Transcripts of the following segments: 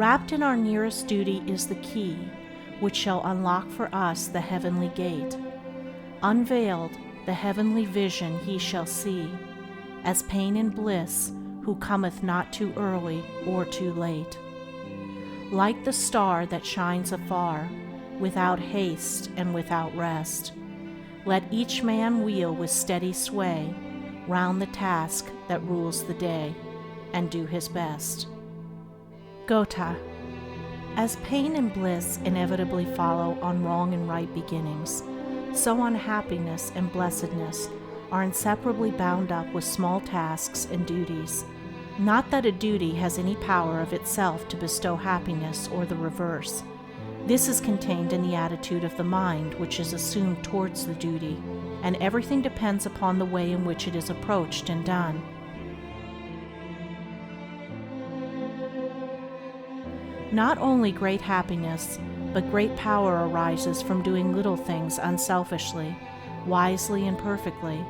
Wrapped in our nearest duty is the key, which shall unlock for us the heavenly gate. Unveiled, the heavenly vision he shall see, as pain and bliss, who cometh not too early or too late. Like the star that shines afar, without haste and without rest, let each man wheel with steady sway round the task that rules the day, and do his best. Gotha. As pain and bliss inevitably follow on wrong and right beginnings, so unhappiness and blessedness are inseparably bound up with small tasks and duties. Not that a duty has any power of itself to bestow happiness or the reverse. This is contained in the attitude of the mind which is assumed towards the duty, and everything depends upon the way in which it is approached and done. Not only great happiness, but great power arises from doing little things unselfishly, wisely and perfectly,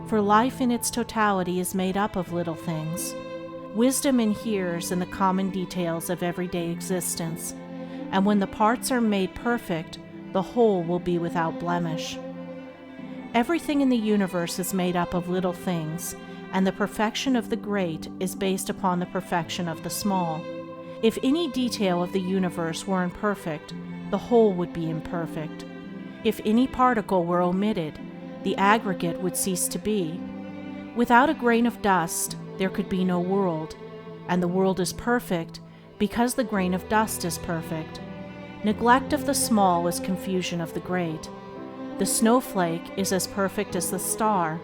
for life in its totality is made up of little things. Wisdom inheres in the common details of everyday existence, and when the parts are made perfect, the whole will be without blemish. Everything in the universe is made up of little things, and the perfection of the great is based upon the perfection of the small. If any detail of the universe were imperfect, the whole would be imperfect. If any particle were omitted, the aggregate would cease to be. Without a grain of dust, there could be no world, and the world is perfect because the grain of dust is perfect. Neglect of the small is confusion of the great. The snowflake is as perfect as the star.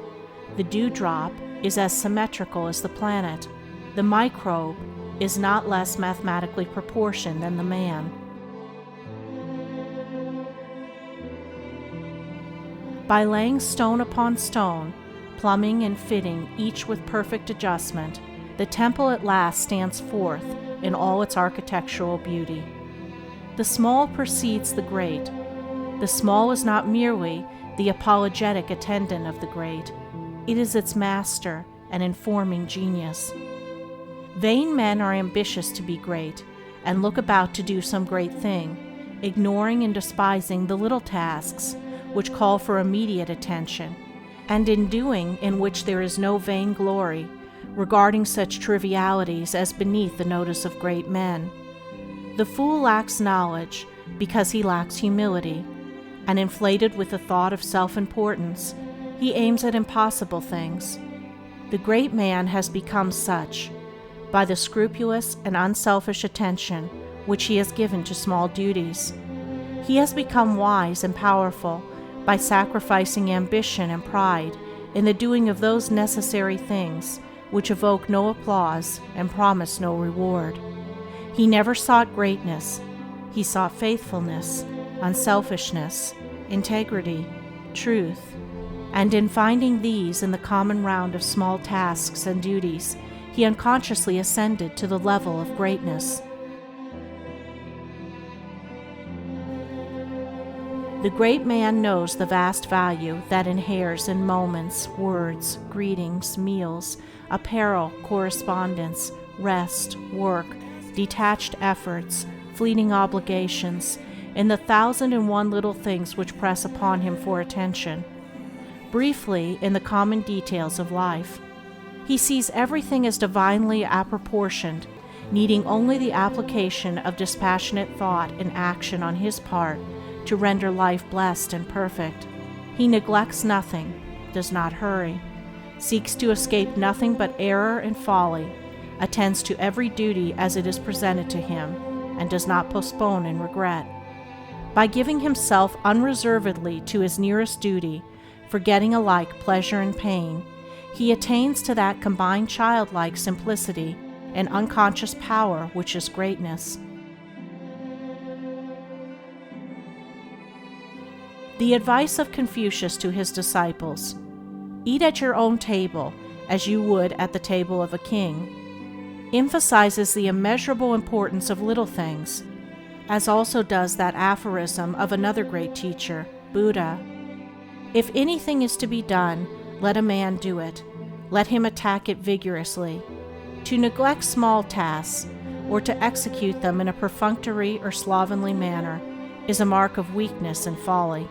The dewdrop is as symmetrical as the planet. The microbe is not less mathematically proportioned than the man. By laying stone upon stone, plumbing and fitting each with perfect adjustment, the temple at last stands forth in all its architectural beauty. The small precedes the great. The small is not merely the apologetic attendant of the great. It is its master and informing genius. Vain men are ambitious to be great and look about to do some great thing, ignoring and despising the little tasks which call for immediate attention, and in doing in which there is no vain glory, regarding such trivialities as beneath the notice of great men. The fool lacks knowledge because he lacks humility, and inflated with the thought of self-importance, he aims at impossible things. The great man has become such by the scrupulous and unselfish attention which he has given to small duties. He has become wise and powerful by sacrificing ambition and pride in the doing of those necessary things which evoke no applause and promise no reward. He never sought greatness. He sought faithfulness, unselfishness, integrity, truth, and in finding these in the common round of small tasks and duties, he unconsciously ascended to the level of greatness. The great man knows the vast value that inheres in moments, words, greetings, meals, apparel, correspondence, rest, work, detached efforts, fleeting obligations, in the 1,001 little things which press upon him for attention. Briefly, in the common details of life. He sees everything as divinely apportioned, needing only the application of dispassionate thought and action on his part to render life blessed and perfect. He neglects nothing, does not hurry, seeks to escape nothing but error and folly, attends to every duty as it is presented to him, and does not postpone in regret. By giving himself unreservedly to his nearest duty, forgetting alike pleasure and pain, he attains to that combined childlike simplicity and unconscious power which is greatness. The advice of Confucius to his disciples: eat at your own table as you would at the table of a king, emphasizes the immeasurable importance of little things, as also does that aphorism of another great teacher, Buddha: if anything is to be done, let a man do it. Let him attack it vigorously. To neglect small tasks or to execute them in a perfunctory or slovenly manner, is a mark of weakness and folly.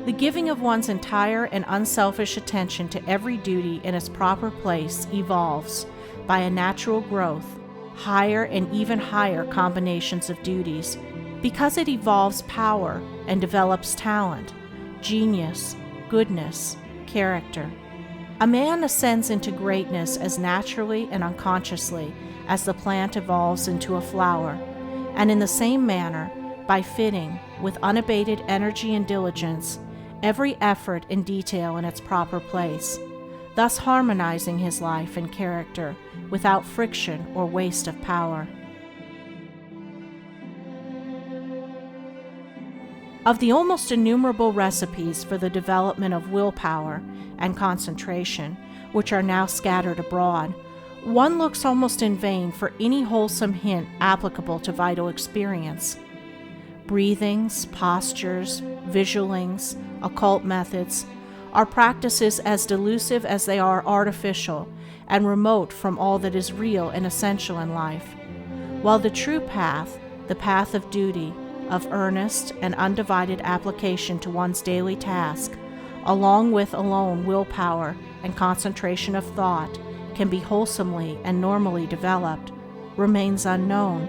The giving of one's entire and unselfish attention to every duty in its proper place evolves, by a natural growth, higher and even higher combinations of duties, because it evolves power and develops talent, genius, goodness, character. A man ascends into greatness as naturally and unconsciously as the plant evolves into a flower, and in the same manner, by fitting, with unabated energy and diligence, every effort and detail in its proper place, thus harmonizing his life and character without friction or waste of power. Of the almost innumerable recipes for the development of willpower and concentration, which are now scattered abroad, one looks almost in vain for any wholesome hint applicable to vital experience. Breathings, postures, visualings, occult methods are practices as delusive as they are artificial and remote from all that is real and essential in life, while the true path, the path of duty, of earnest and undivided application to one's daily task, along with alone willpower and concentration of thought, can be wholesomely and normally developed, remains unknown,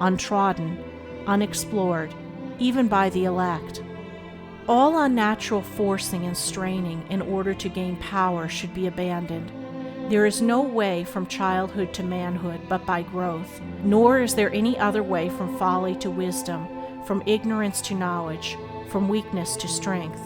untrodden, unexplored, even by the elect. All unnatural forcing and straining in order to gain power should be abandoned. There is no way from childhood to manhood but by growth, nor is there any other way from folly to wisdom, from ignorance to knowledge, from weakness to strength.